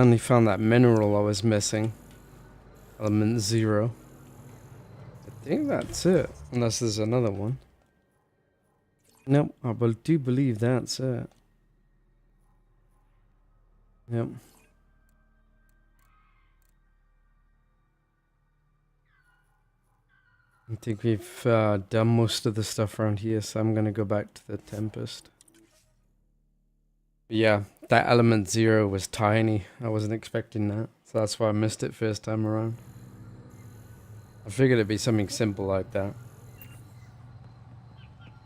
Finally found that mineral I was missing. Element 0. I think that's it. Unless there's another one. Nope, I do believe that's it. Yep. I think we've done most of the stuff around here, so I'm gonna go back to the Tempest. But yeah, that element 0 was tiny. I wasn't expecting that, so that's why I missed it first time around. I figured it'd be something simple like that.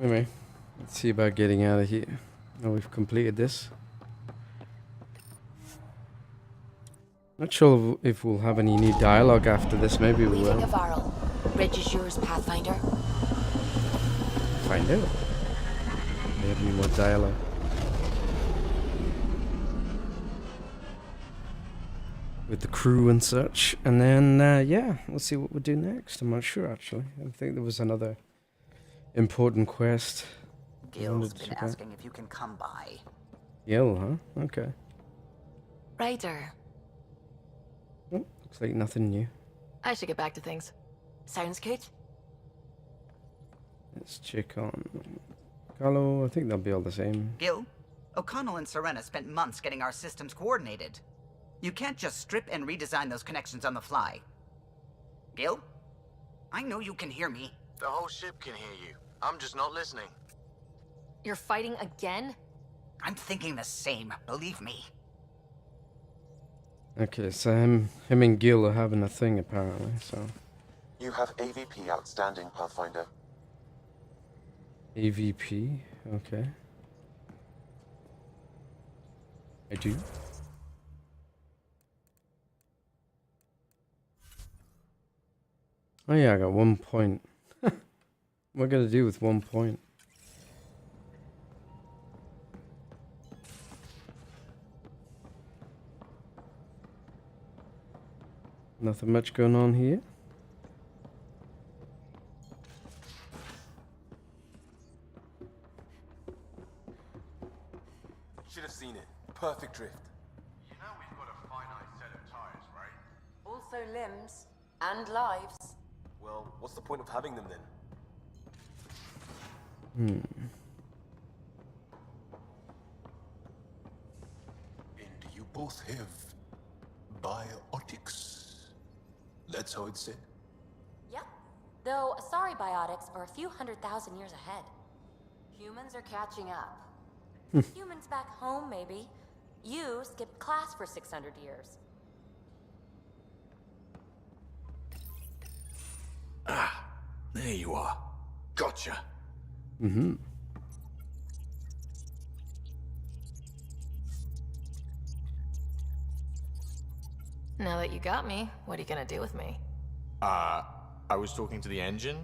Anyway, let's see about getting out of here. Now we've completed this. Not sure if we'll have any new dialogue after this. Maybe we will. Bridge is yours, Pathfinder. Find out. They have any more dialogue. With the crew and such. And then, yeah, we'll see what we'll do next. I'm not sure, actually. I think there was another important quest. Gil's been asking if you can come by. Gil, huh? Okay. Righter. Oh, looks like nothing new. I should get back to things. Sounds good. Let's check on Carlo. I think they'll be all the same. Gil, O'Connell and Serena spent months getting our systems coordinated. You can't just strip and redesign those connections on the fly. Gil? I know you can hear me. The whole ship can hear you. I'm just not listening. You're fighting again? I'm thinking the same, believe me. Okay, so him and Gil are having a thing apparently, so. You have AVP outstanding, Pathfinder. AVP? Okay. I do. Oh yeah, I got 1 point. What am I gonna do with 1 point? Nothing much going on here. Should have seen it. Perfect drift. You know we've got a finite set of tires, right? Also limbs and lives. Well, what's the point of having them then? Hmm. And you both have biotics. That's how it's said. Yep. Though sorry biotics are a few 100,000 years ahead. Humans are catching up. Humans back home, maybe. You skipped class for 600 years. Ah, there you are. Gotcha. Mm-hmm. Now that you got me, what are you gonna do with me? I was talking to the engine.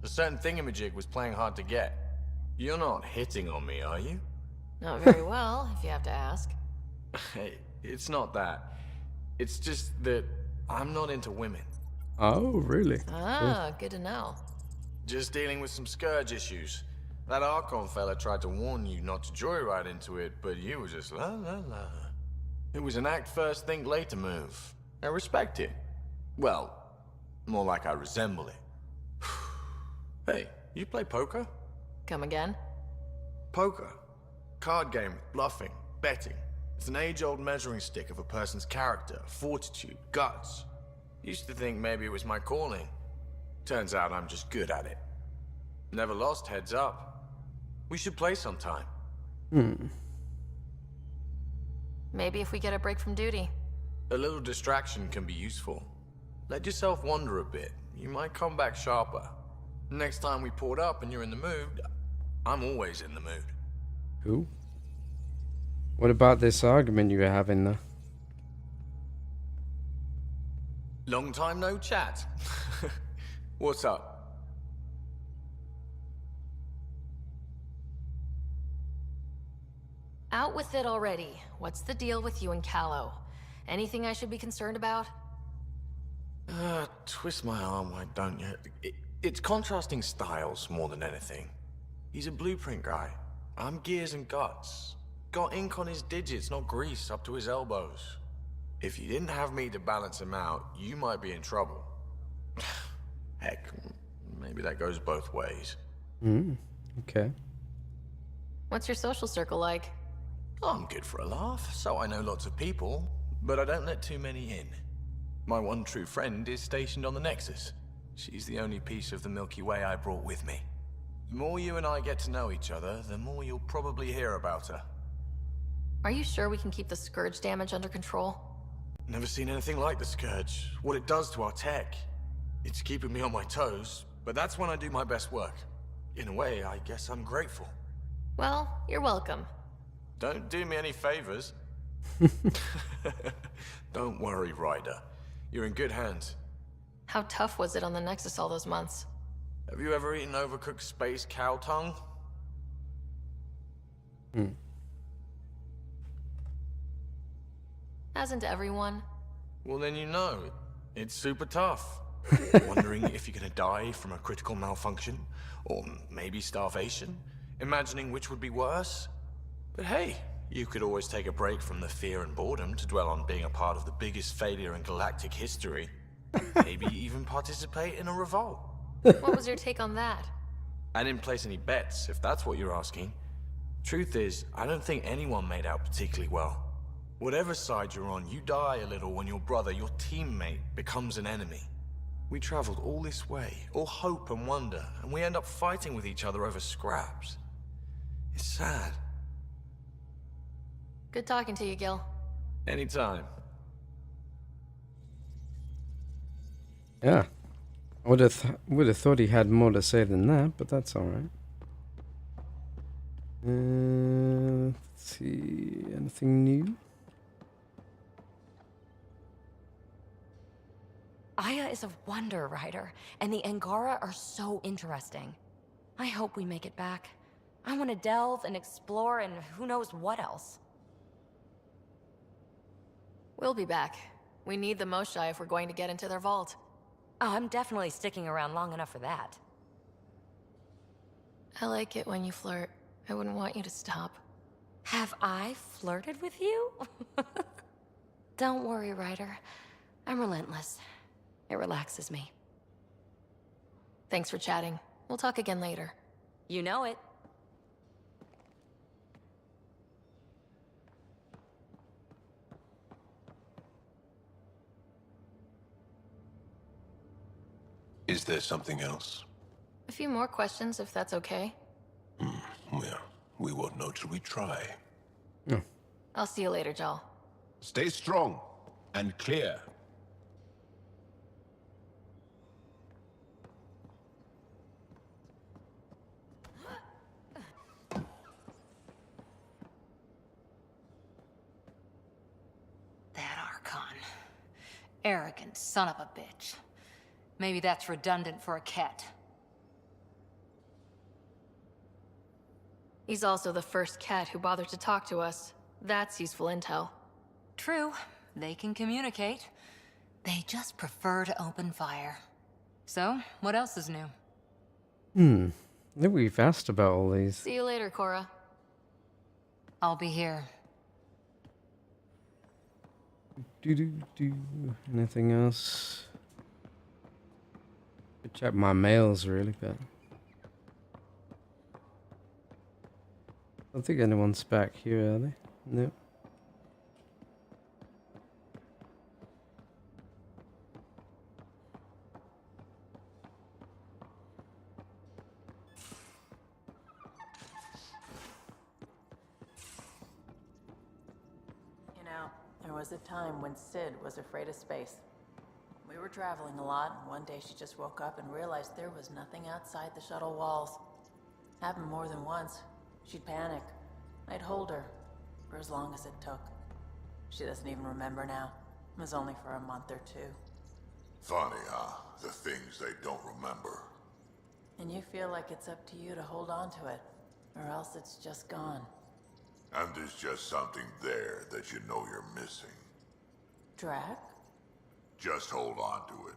A certain thingamajig was playing hard to get. You're not hitting on me, are you? Not very well, if you have to ask. Hey, it's not that. It's just that I'm not into women. Oh, really? Ah, good to know. Just dealing with some scourge issues. That Archon fella tried to warn you not to joyride into it, but you were just la la la. It was an act first, think later move. I respect it. Well, more like I resemble it. Hey, you play poker? Come again? Poker. Card game with bluffing, betting. It's an age-old measuring stick of a person's character, fortitude, guts. Used to think maybe it was my calling. Turns out I'm just good at it. Never lost heads up. We should play sometime. Maybe if we get a break from duty. A little distraction can be useful. Let yourself wander a bit. You might come back sharper. Next time we port up and you're in the mood, I'm always in the mood. Who? What about this argument you were having though? Long time no chat. What's up? Out with it already. What's the deal with you and Callow? Anything I should be concerned about? Twist my arm, why don't you? It's contrasting styles more than anything. He's a blueprint guy. I'm gears and guts. Got ink on his digits, not grease, up to his elbows. If you didn't have me to balance him out, you might be in trouble. Heck, maybe that goes both ways. Okay. What's your social circle like? I'm good for a laugh, so I know lots of people, but I don't let too many in. My one true friend is stationed on the Nexus. She's the only piece of the Milky Way I brought with me. The more you and I get to know each other, the more you'll probably hear about her. Are you sure we can keep the Scourge damage under control? Never seen anything like the Scourge. What it does to our tech. It's keeping me on my toes, but that's when I do my best work. In a way, I guess I'm grateful. Well, you're welcome. Don't do me any favors. Don't worry, Ryder. You're in good hands. How tough was it on the Nexus all those months? Have you ever eaten overcooked space cow tongue? Hasn't everyone? Well, then you know. It's super tough. Wondering if you're gonna die from a critical malfunction? Or maybe starvation? Imagining which would be worse? But hey, you could always take a break from the fear and boredom to dwell on being a part of the biggest failure in galactic history. Maybe even participate in a revolt. What was your take on that? I didn't place any bets, if that's what you're asking. Truth is, I don't think anyone made out particularly well. Whatever side you're on, you die a little when your brother, your teammate, becomes an enemy. We traveled all this way, all hope and wonder, and we end up fighting with each other over scraps. It's sad. Good talking to you, Gil. Anytime. Yeah. I would have thought he had more to say than that, but that's all right. Let's see, anything new? Aya is a wonder, Ryder, and the Angara are so interesting. I hope we make it back. I want to delve and explore and who knows what else. We'll be back. We need the Moshae if we're going to get into their vault. Oh, I'm definitely sticking around long enough for that. I like it when you flirt. I wouldn't want you to stop. Have I flirted with you? Don't worry, Ryder. I'm relentless. It relaxes me. Thanks for chatting. We'll talk again later. You know it. Is there something else? A few more questions, if that's okay. Well, we won't know till we try. I'll see you later, Jal. Stay strong and clear. That Archon. Arrogant son of a bitch. Maybe that's redundant for a cat. He's also the first cat who bothered to talk to us. That's useful intel. True, they can communicate. They just prefer to open fire. So, what else is new? I think we've asked about all these. See you later, Cora. I'll be here. Anything else? Could check my mails really, but I don't think anyone's back here, are they? Nope. You know, there was a time when Sid was afraid of space. We were traveling a lot, and one day she just woke up and realized there was nothing outside the shuttle walls. Happened more than once. She'd panic. I'd hold her, for as long as it took. She doesn't even remember now. It was only for a month or two. Funny, huh? The things they don't remember. And you feel like it's up to you to hold on to it, or else it's just gone. And there's just something there that you know you're missing. Drac? Just hold on to it.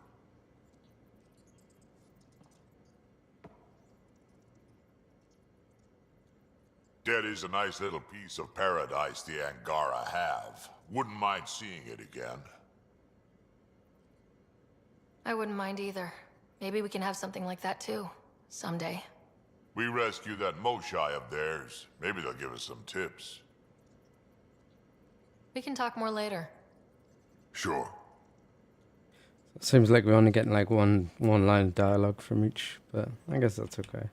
That is a nice little piece of paradise the Angara have. Wouldn't mind seeing it again. I wouldn't mind either. Maybe we can have something like that too, someday. We rescue that Moshai of theirs. Maybe they'll give us some tips. We can talk more later. Sure. Seems like we're only getting like one line of dialogue from each, but I guess that's okay.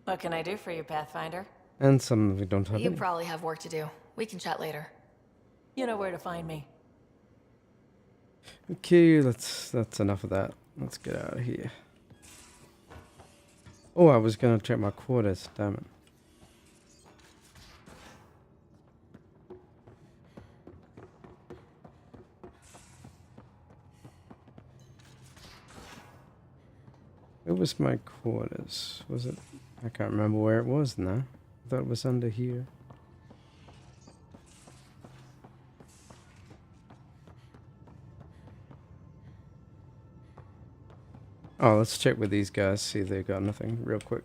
What can I do for you, Pathfinder? And some we don't have You any. probably have work to do. We can chat later. You know where to find me. Okay, that's enough of that. Let's get out of here. Oh, I was gonna check my quarters, damn it. Where was my quarters? Was it? I can't remember where it was now. I thought it was under here. Oh, let's check with these guys, see if they got nothing real quick.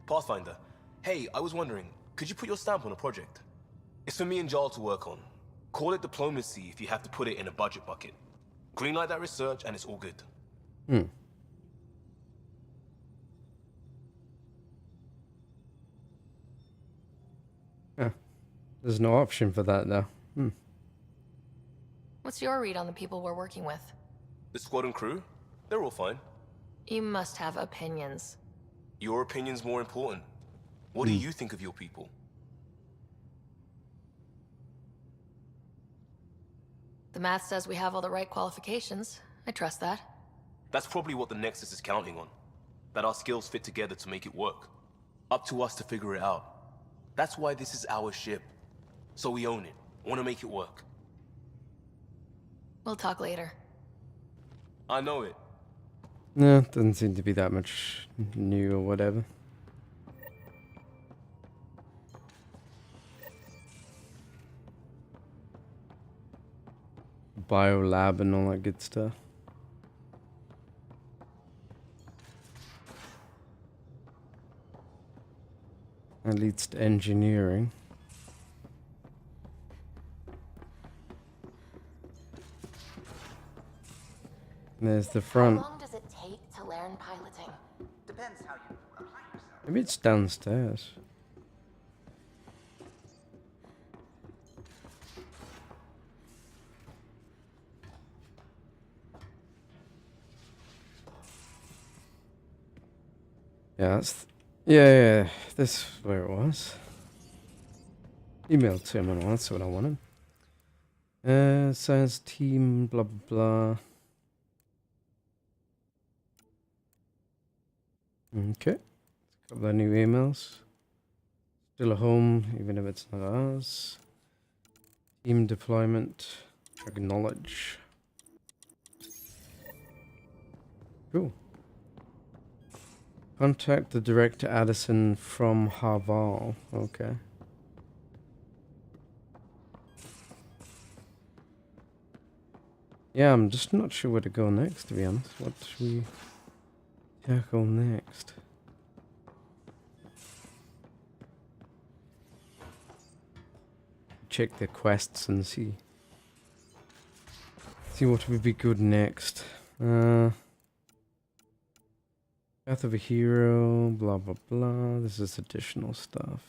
Pathfinder, hey, I was wondering, could you put your stamp on a project? It's for me and Jarl to work on. Call it diplomacy if you have to put it in a budget bucket. Greenlight that research and it's all good. There's no option for that though. What's your read on the people we're working with? The squad and crew, they're all fine. You must have opinions. Your opinion's more important. What do you think of your people? The math says we have all the right qualifications. I trust that. That's probably what the Nexus is counting on. That our skills fit together to make it work. Up to us to figure it out. That's why this is our ship. So we own it. Want to make it work. We'll talk later. I know it. No, doesn't seem to be that much new or whatever. Biolab and all that good stuff. That leads to engineering. There's the front. How long does it take to learn piloting? Depends how you apply yourself. Maybe it's downstairs. Yeah, yeah, this is where it was. Email to him and all, that's what I wanted. Science team, blah blah blah. Okay, a couple of new emails. Still at home, even if it's not ours. Team deployment, acknowledge. Cool. Contact the director Addison from Harval. Okay. Yeah, I'm just not sure where to go next, to be honest. What should we tackle next? Check the quests and see what would be good next. Path of a hero, blah blah blah. This is additional stuff.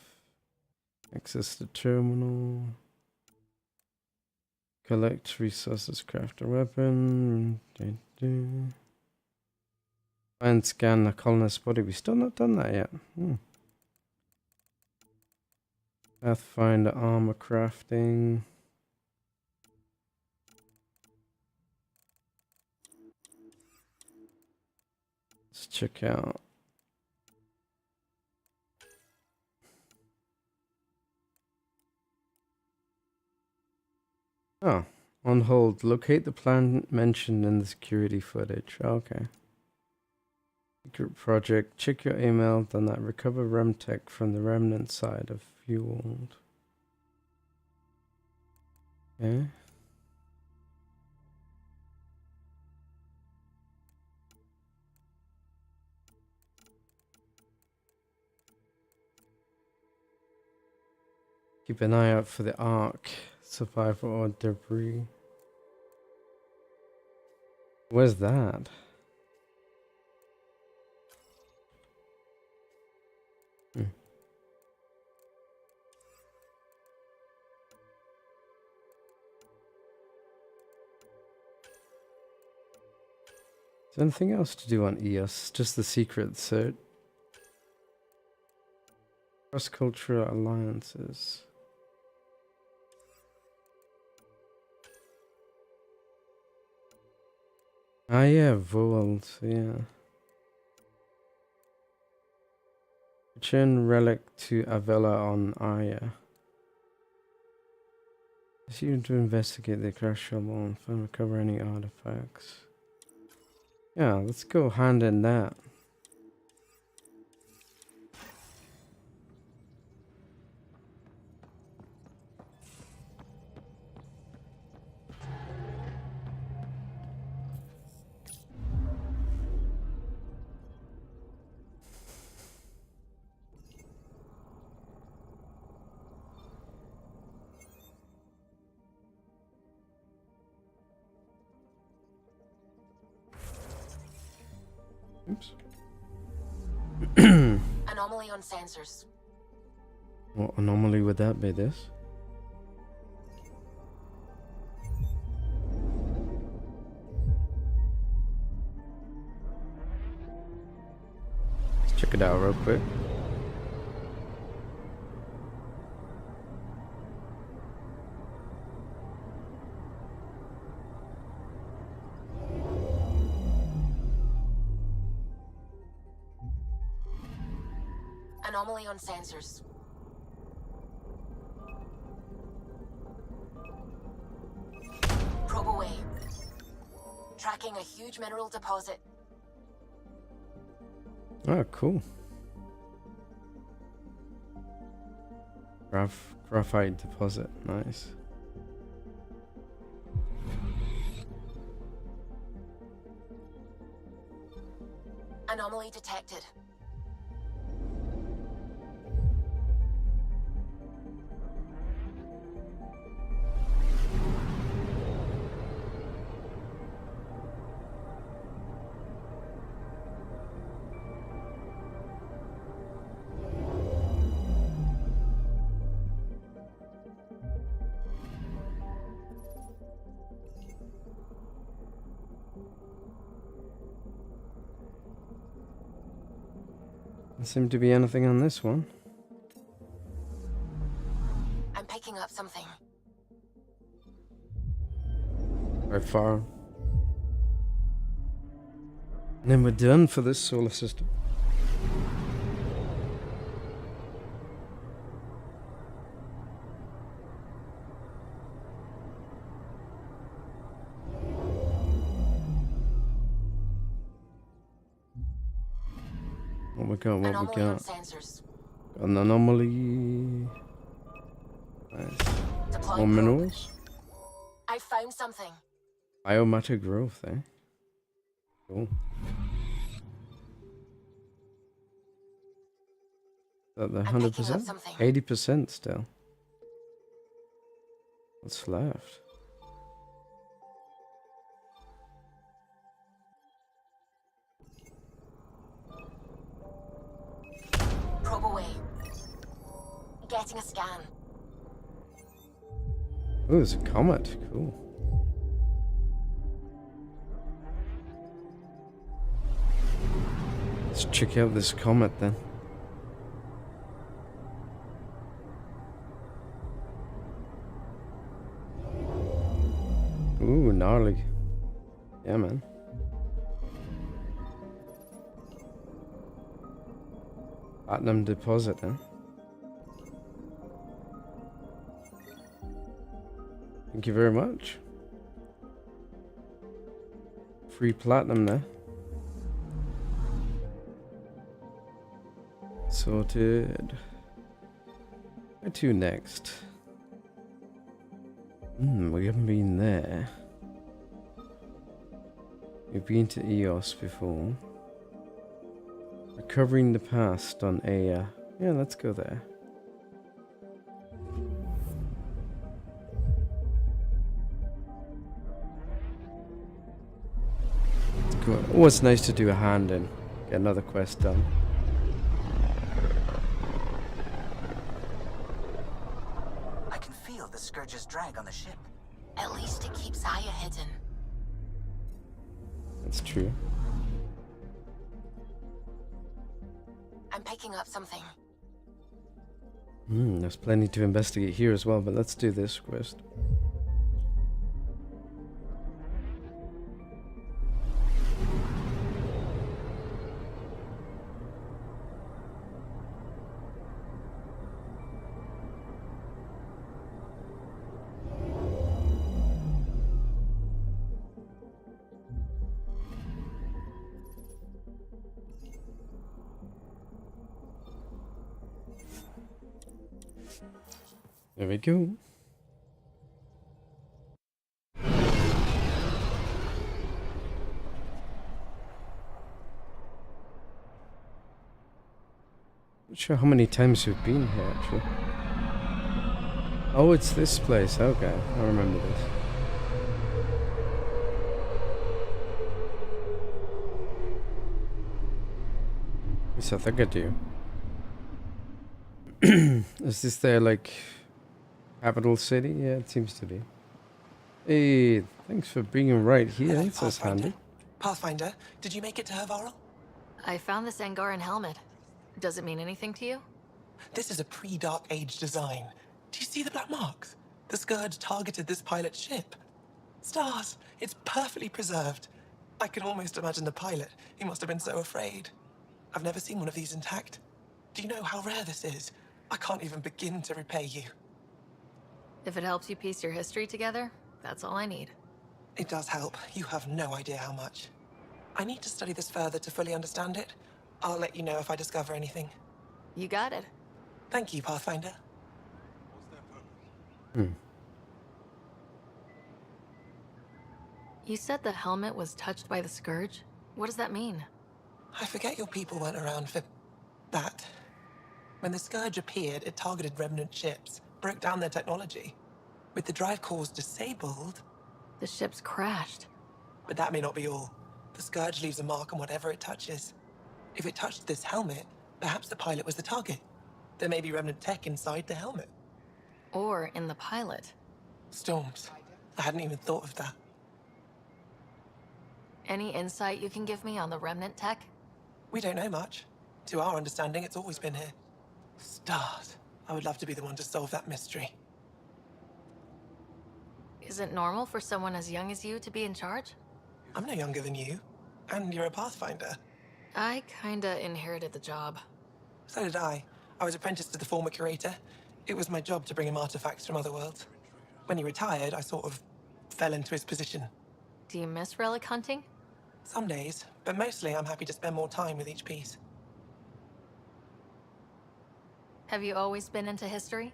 Access the terminal. Collect resources, craft a weapon. Find, scan the colonist body. We still not done that yet. Pathfinder armor crafting. Let's check out. Oh, on hold. Locate the plan mentioned in the security footage. Okay. Secret project. Check your email. Done that. Recover Remtech from the remnant side of Fueled. Okay. Keep an eye out for the arc. Survival or debris. Where's that? Is there anything else to do on EOS? Just the secret cert. Cross-cultural alliances. Ah yeah, Vold, yeah. Return relic to Avella on Aya. Ask you to investigate the crash shuttle and find recover any artifacts. Yeah, let's go hand in that. Oops. Anomaly on sensors. What anomaly would that be, this? Let's check it out real quick. Anomaly on sensors. Probe away. Tracking a huge mineral deposit. Oh, cool. Graphite deposit, nice. Anomaly detected. Doesn't seem to be anything on this one. I'm picking up something. By far. And then we're done for this solar system. What we got? What Anomaly we on got? sensors. An anomaly. Nice. Deploy More probe. minerals. I found something. Biomatter growth, eh? Cool. Is that the I'm picking up 100%? something. 80% still. What's left? Probe away. Getting a scan. Oh, there's a comet. Cool. Let's check out this comet then. Ooh, gnarly. Yeah, man. Platinum deposit, huh? Thank you very much. Free platinum there. Sorted. Where to next? We haven't been there. We've been to EOS before. Recovering the past on Aya. Yeah, let's go there. cool. Oh, it's nice to do a hand in. Get another quest done. I can feel the Scourge's drag on the ship. At least it keeps Aya hidden. That's true. I'm picking up something. There's plenty to investigate here as well, but let's do this quest. There we go. Not sure how many times we've been here actually. Oh, it's this place. Okay, I remember this. What's I think I do? Is this their like capital city? Yeah, it seems to be. Hey, thanks for being right here. Hello, That's handy. Pathfinder, did you make it to Hervarl? I found this Angaran helmet. Does it mean anything to you? This is a pre-Dark Age design. Do you see the black marks? The Scourge targeted this pilot's ship. Stars, it's perfectly preserved. I can almost imagine the pilot. He must have been so afraid. I've never seen one of these intact. Do you know how rare this is? I can't even begin to repay you. If it helps you piece your history together, that's all I need. It does help. You have no idea how much. I need to study this further to fully understand it. I'll let you know if I discover anything. You got it. Thank you, Pathfinder. You said the helmet was touched by the Scourge? What does that mean? I forget your people weren't around for that. When the Scourge appeared, it targeted remnant ships, broke down their technology. With the drive cores disabled... The ships crashed. But that may not be all. The Scourge leaves a mark on whatever it touches. If it touched this helmet, perhaps the pilot was the target. There may be remnant tech inside the helmet. Or in the pilot. Storms. I hadn't even thought of that. Any insight you can give me on the remnant tech? We don't know much. To our understanding, it's always been here. Stars. I would love to be the one to solve that mystery. Is it normal for someone as young as you to be in charge? I'm no younger than you. And you're a Pathfinder. I kinda inherited the job. So did I. I was apprenticed to the former curator. It was my job to bring him artifacts from other worlds. When he retired, I sort of fell into his position. Do you miss relic hunting? Some days, but mostly I'm happy to spend more time with each piece. Have you always been into history?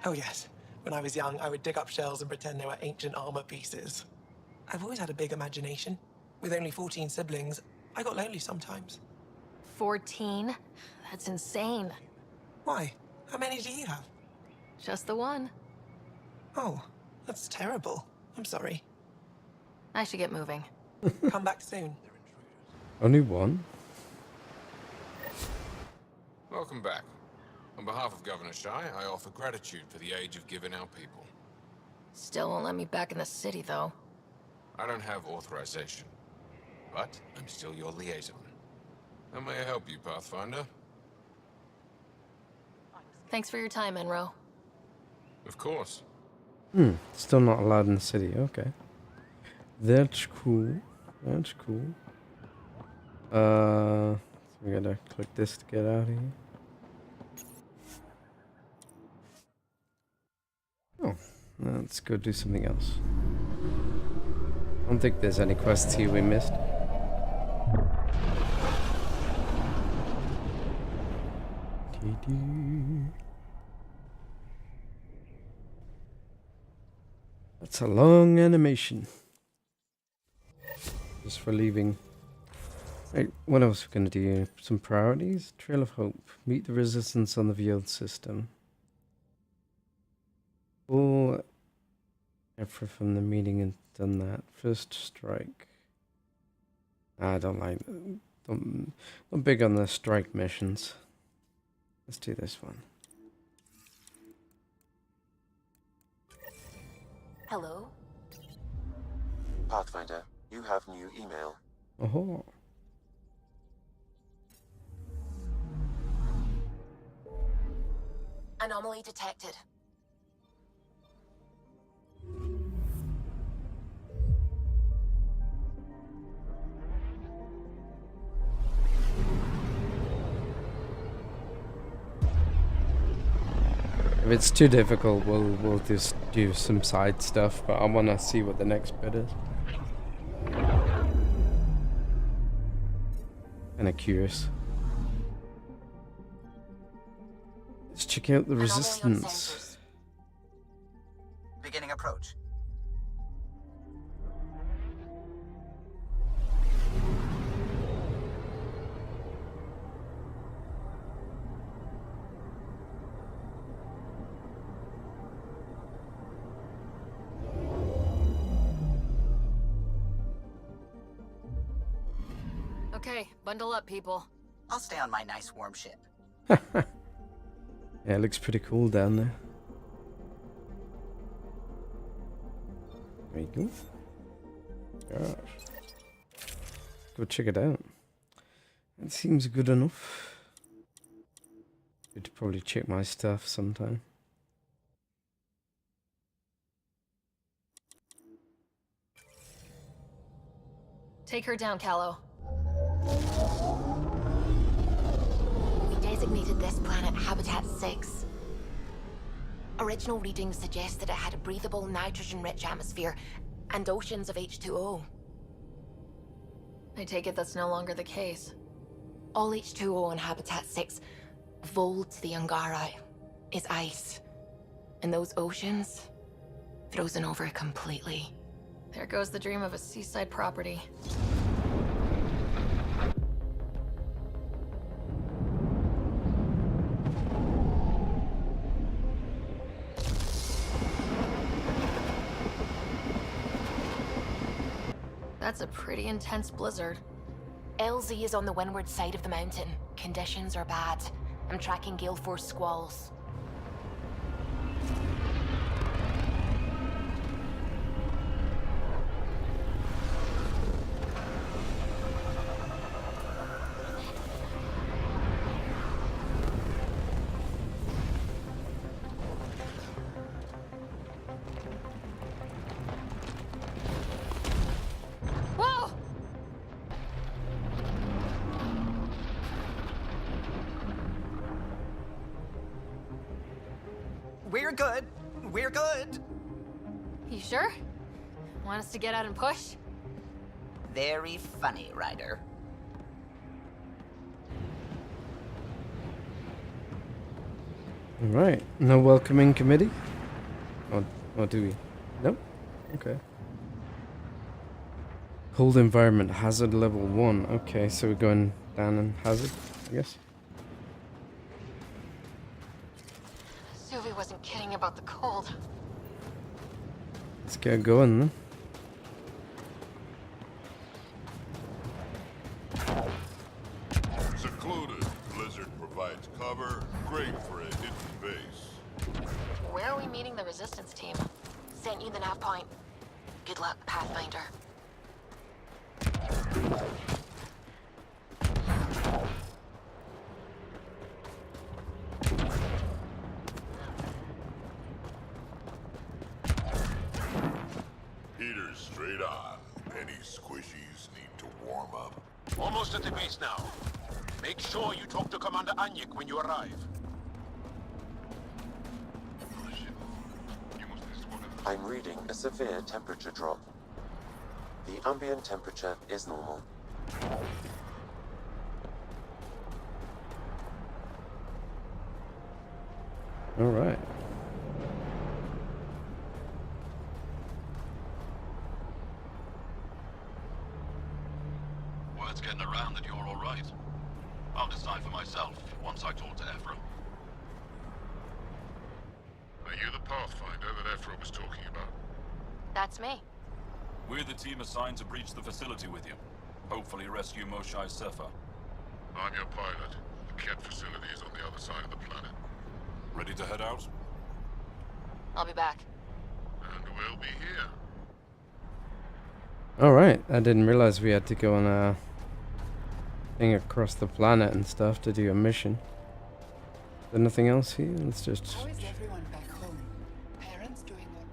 Oh yes. When I was young, I would dig up shells and pretend they were ancient armor pieces. I've always had a big imagination. With only 14 siblings, I got lonely sometimes. 14? That's insane. Why? How many do you have? Just the one. Oh, that's terrible. I'm sorry. I should get moving. Come back soon. Only one? Welcome back. On behalf of Governor Shai, I offer gratitude for the aid you've given our people. Still won't let me back in the city, though. I don't have authorization, but I'm still your liaison. How may I help you, Pathfinder? Thanks for your time, Enro. Of course. Still not allowed in the city. Okay. That's cool. That's cool. So we gotta click this to get out of here. Oh, let's go do something else. I don't think there's any quests here we missed. That's a long animation. Just for leaving. Right, what else are we gonna do? Some priorities? Trail of Hope. Meet the resistance on the Veiled System. Pull effort from the meeting and done that. First strike. I don't like. I'm big on the strike missions. Let's do this one. Hello? Pathfinder, you have new email. Oh. Anomaly detected. If it's too difficult, we'll just do some side stuff. But I want to see what the next bit is. Kinda curious. Let's check out the resistance. Beginning approach. Okay, bundle up, people. I'll stay on my nice warm ship. Yeah, it looks pretty cool down there. There you go. Gosh. Go check it out. It seems good enough. Could probably check my stuff sometime. Take her down, Callow. We designated this planet Habitat 6. Original readings suggest that it had a breathable, nitrogen-rich atmosphere and oceans of H2O. I take it that's no longer the case. All H2O on Habitat 6, vol to the Angara, is ice. And those oceans, frozen over completely. There goes the dream of a seaside property. That's a pretty intense blizzard. LZ is on the windward side of the mountain. Conditions are bad. I'm tracking Geforce squalls. We're good. We're good. You sure? Want us to get out and push? Very funny, Ryder. Alright, no welcoming committee? Or do we? Nope. Okay. Cold environment, hazard level 1. Okay, so we're going down in hazard, I guess. Suvi wasn't kidding about the cold. Let's get going then. Secluded. Blizzard provides cover. Great for a hidden base. Where are we meeting the resistance team? Sent you the nav point. Good luck, Pathfinder. Heaters straight on. Any squishies need to warm up. Almost at the base now. Make sure you talk to Commander Anyik when you arrive. I'm reading a severe temperature drop. The ambient temperature is normal. All right. Word's getting around that you're all right. I'll decide for myself once I talk to Ephra. Are you the Pathfinder that Ephra was talking about? That's me. We're the team assigned to breach the facility with you. Hopefully rescue Moshai's surfer. I'm your pilot. The Ket facility is on the other side of the planet. Ready to head out? I'll be back. And we'll be here. Alright, I didn't realize we had to go on a thing across the planet and stuff to do a mission. Is there nothing else here? Let's just... How is everyone back home? Parents doing all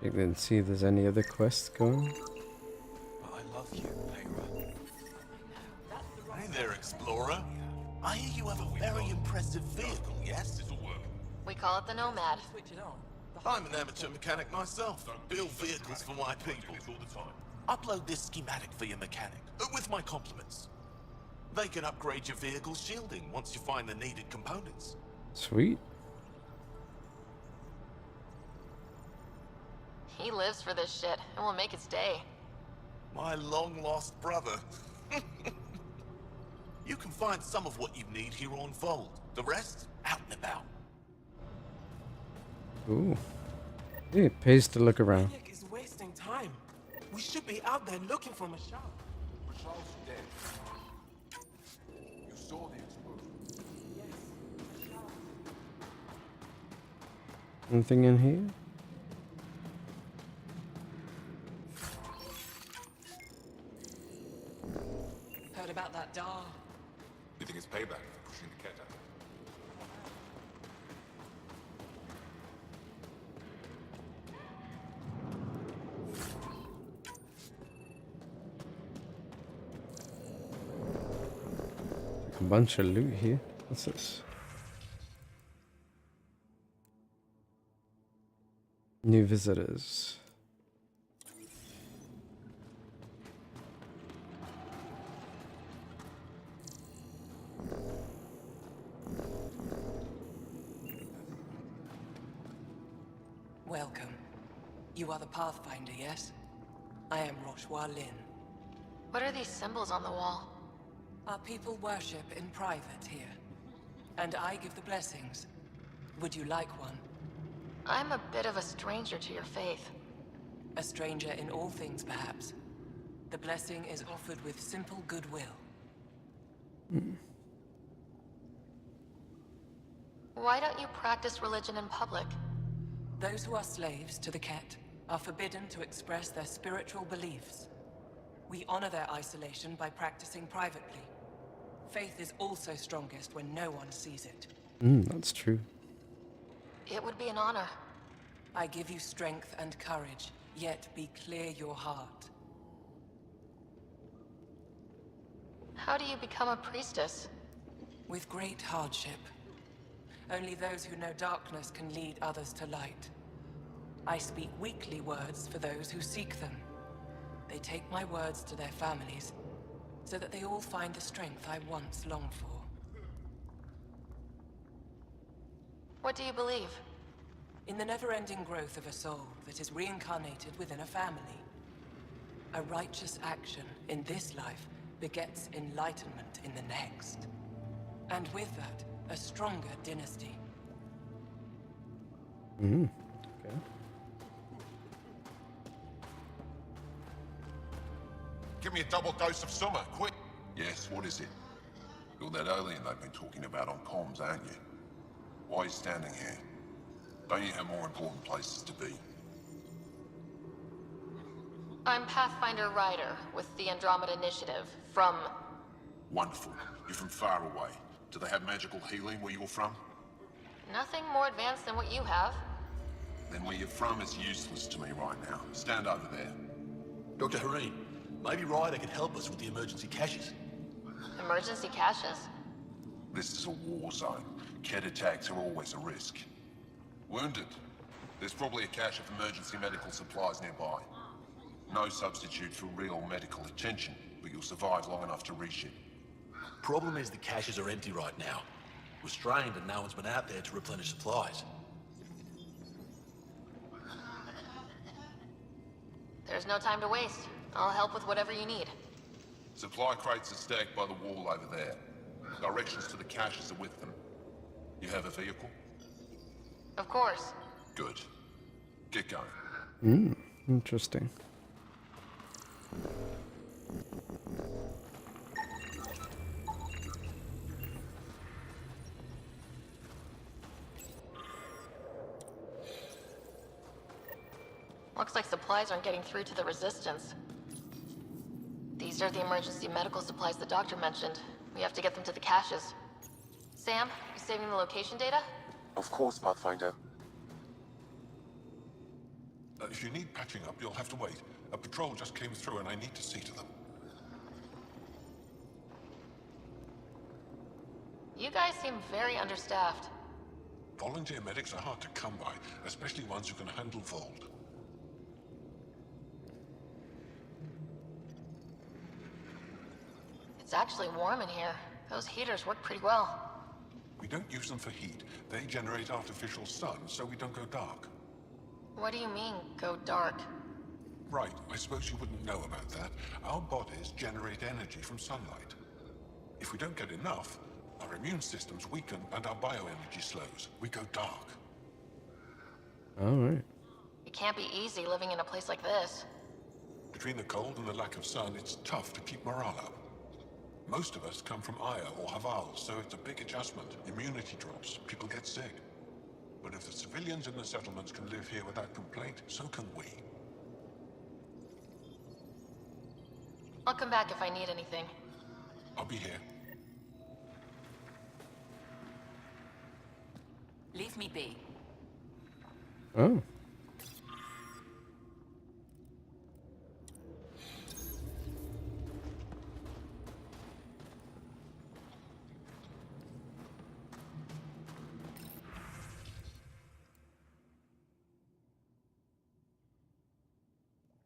right? I didn't see if there's any other quests going. I love you, Mayra. Hey there, Explorer. I hear you have a very impressive vehicle, yes? We call it the Nomad. I'm an amateur mechanic myself. Build vehicles for my people. Upload this schematic for your mechanic, with my compliments. They can upgrade your vehicle's shielding once you find the needed components. Sweet. He lives for this shit, and will make it stay. My long-lost brother. You can find some of what you need here on Fold. The rest, out and about. Ooh. Yeah, it pays to look around. Nick is wasting time. We should be out there looking for Michelle. Michelle's dead. You saw the explosion. Anything in here? Heard about that doll? You think it's payback for pushing the cat out? A bunch of loot here. What's this? New visitors. Welcome. You are the Pathfinder, yes? I am Rochua Lin. What are these symbols on the wall? Our people worship in private here. And I give the blessings. Would you like one? I'm a bit of a stranger to your faith. A stranger in all things, perhaps. The blessing is offered with simple goodwill. Why don't you practice religion in public? Those who are slaves to the Ket are forbidden to express their spiritual beliefs. We honor their isolation by practicing privately. Faith is also strongest when no one sees it. That's true. It would be an honor. I give you strength and courage, yet be clear your heart. How do you become a priestess? With great hardship. Only those who know darkness can lead others to light. I speak weakly words for those who seek them. They take my words to their families, so that they all find the strength I once longed for. What do you believe? In the never-ending growth of a soul that is reincarnated within a family. A righteous action in this life begets enlightenment in the next. And with that, a stronger dynasty. Okay. Give me a double dose of summer, quick! Yes, what is it? You're that alien they've been talking about on comms, aren't you? Why are you standing here? Don't you have more important places to be? I'm Pathfinder Ryder with the Andromeda Initiative from... Wonderful. You're from far away. Do they have magical healing where you're from? Nothing more advanced than what you have. Then where you're from is useless to me right now. Stand over there. Dr. Hareen, maybe Ryder can help us with the emergency caches. Emergency caches? This is a war zone. Ket attacks are always a risk. Wounded. There's probably a cache of emergency medical supplies nearby. No substitute for real medical attention, but you'll survive long enough to reship. Problem is the caches are empty right now. We're strained and no one's been out there to replenish supplies. There's no time to waste. I'll help with whatever you need. Supply crates are stacked by the wall over there. Directions to the caches are with them. You have a vehicle? Of course. Good. Get going. Interesting. Looks like supplies aren't getting through to the Resistance. These are the emergency medical supplies the doctor mentioned. We have to get them to the caches. Sam, you saving the location data? Of course, Pathfinder. If you need patching up, you'll have to wait. A patrol just came through and I need to see to them. You guys seem very understaffed. Volunteer medics are hard to come by, especially ones who can handle Vold. It's actually warm in here. Those heaters work pretty well. We don't use them for heat. They generate artificial sun, so we don't go dark. What do you mean, go dark? Right, I suppose you wouldn't know about that. Our bodies generate energy from sunlight. If we don't get enough, our immune systems weaken and our bioenergy slows. We go dark. Alright. It can't be easy living in a place like this. Between the cold and the lack of sun, it's tough to keep morale up. Most of us come from Aya or Haval, so it's a big adjustment. Immunity drops, people get sick. But if the civilians in the settlements can live here without complaint, so can we. I'll come back if I need anything. I'll be here. Leave me be. Oh.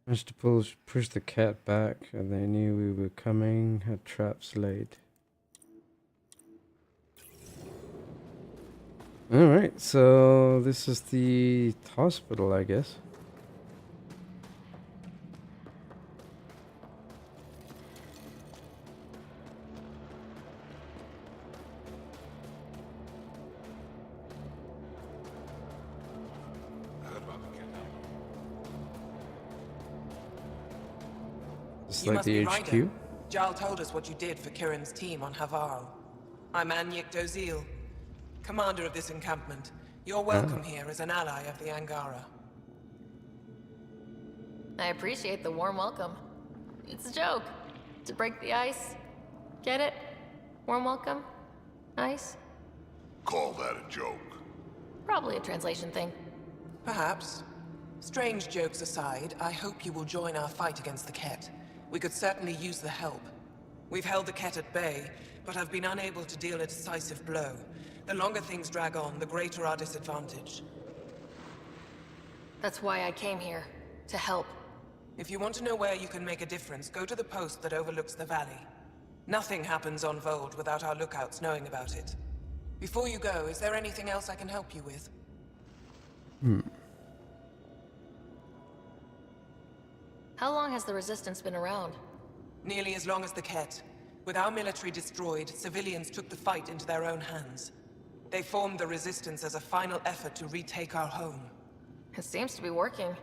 Managed to push the cat back, and they knew we were coming, had traps laid. Alright, so this is the hospital, I guess. It's like the HQ. Jal told us what you did for Kirin's team on Havarl. I'm Anyek Dozil, commander of this encampment. You're welcome here as an ally of the Angara. I appreciate the warm welcome. It's a joke. To break the ice. Get it? Warm welcome? Ice? Call that a joke. Probably a translation thing. Perhaps. Strange jokes aside, I hope you will join our fight against the Ket. We could certainly use the help. We've held the Ket at bay, but have been unable to deal a decisive blow. The longer things drag on, the greater our disadvantage. That's why I came here. To help. If you want to know where you can make a difference, go to the post that overlooks the valley. Nothing happens on Vold without our lookouts knowing about it. Before you go, is there anything else I can help you with? How long has the Resistance been around? Nearly as long as the Ket. With our military destroyed, civilians took the fight into their own hands. They formed the Resistance as a final effort to retake our home. It seems to be working.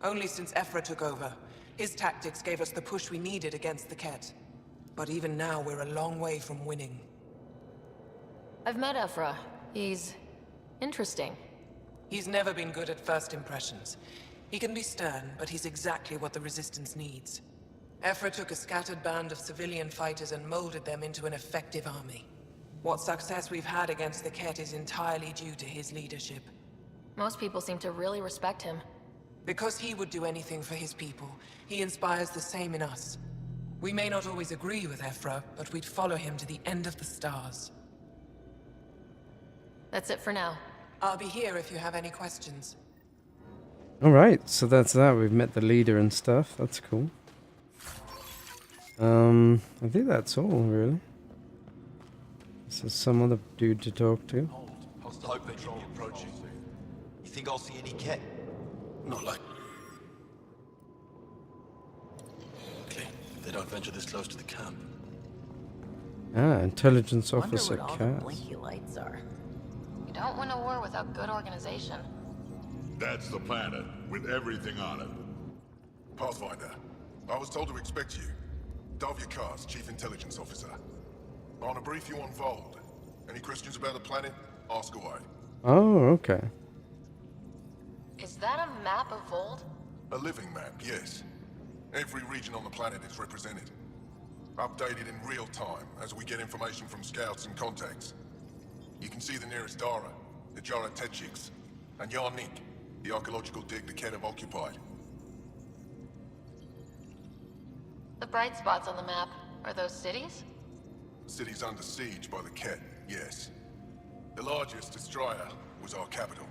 Only since Ephra took over. His tactics gave us the push we needed against the Ket. But even now, we're a long way from winning. I've met Ephra. He's interesting. He's never been good at first impressions. He can be stern, but he's exactly what the Resistance needs. Ephra took a scattered band of civilian fighters and molded them into an effective army. What success we've had against the Ket is entirely due to his leadership. Most people seem to really respect him. Because he would do anything for his people, he inspires the same in us. We may not always agree with Ephra, but we'd follow him to the end of the stars. That's it for now. I'll be here if you have any questions. Alright, so that's that. We've met the leader and stuff. That's cool. I think that's all, really. This is some other dude to talk to. Hostile patrol approaching. You think I'll see any Ket? Not like... Okay, they don't venture this close to the camp. Ah, intelligence officer Wonder what all the Cat. blinky lights are. You don't win a war without good organization. That's the planet, with everything on it. Pathfinder, I was told to expect you. Davyakar's Chief Intelligence Officer. I want to brief you on Vold. Any questions about the planet? Ask away. Oh, okay. Is that a map of Vold? A living map, yes. Every region on the planet is represented. Updated in real time as we get information from scouts and contacts. You can see the nearest Dara, the Jara Tetchiks, and Yarnik, the archaeological dig the Ket have occupied. The bright spots on the map, are those cities? Cities under siege by the Ket, yes. The largest, Estraya, was our capital.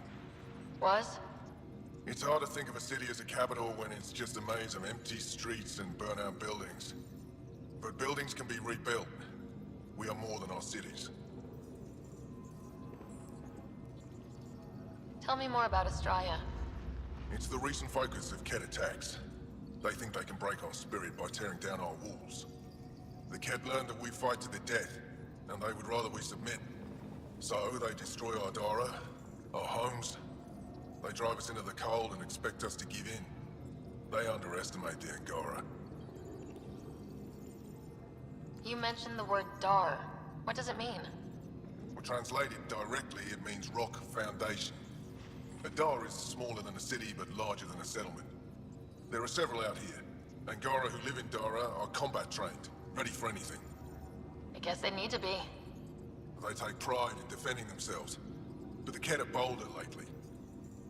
Was? It's hard to think of a city as a capital when it's just a maze of empty streets and burnt-out buildings. But buildings can be rebuilt. We are more than our cities. Tell me more about Estraya. It's the recent focus of Ket attacks. They think they can break our spirit by tearing down our walls. The Ket learned that we fight to the death, and they would rather we submit. So they destroy our Dara, our homes. They drive us into the cold and expect us to give in. They underestimate the Angara. You mentioned the word Dar. What does it mean? Well, translated directly, it means rock foundation. A Dar is smaller than a city, but larger than a settlement. There are several out here. Angara who live in Dara are combat trained, ready for anything. I guess they need to be. They take pride in defending themselves. But the Ket are bolder lately.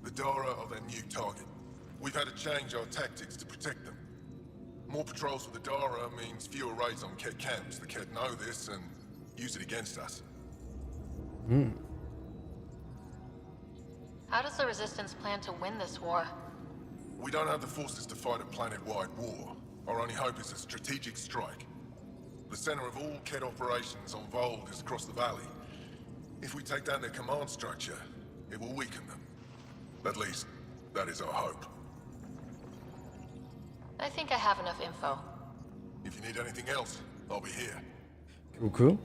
The Dara are their new target. We've had to change our tactics to protect them. More patrols with the Dara means fewer raids on Ket camps. The Ket know this and use it against us. How does the Resistance plan to win this war? We don't have the forces to fight a planet-wide war. Our only hope is a strategic strike. The center of all Ket operations on Vold is across the valley. If we take down their command structure, it will weaken them. At least, that is our hope. I think I have enough info. If you need anything else, I'll be here. Cool, cool.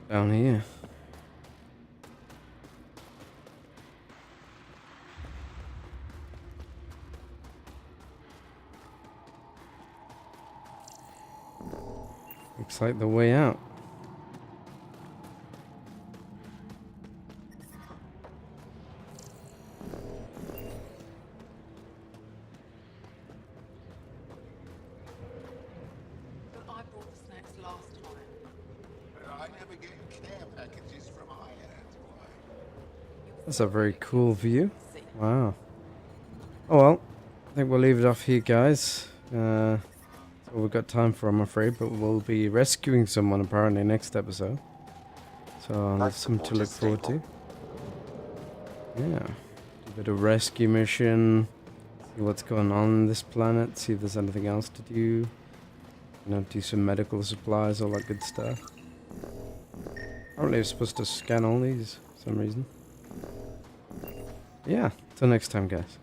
Down here. Looks like the way out. But I brought the snacks last time. I never get care packages from Iad. That's a very cool view. Wow. Oh well, I think we'll leave it off here, guys. That's all we've got time for, I'm afraid, but we'll be rescuing someone apparently next episode. So that's something to look forward to. Yeah. A bit of rescue mission. See what's going on in this planet. See if there's anything else to do. You know, do some medical supplies, all that good stuff. Apparently I'm supposed to scan all these for some reason. Yeah, till next time, guys.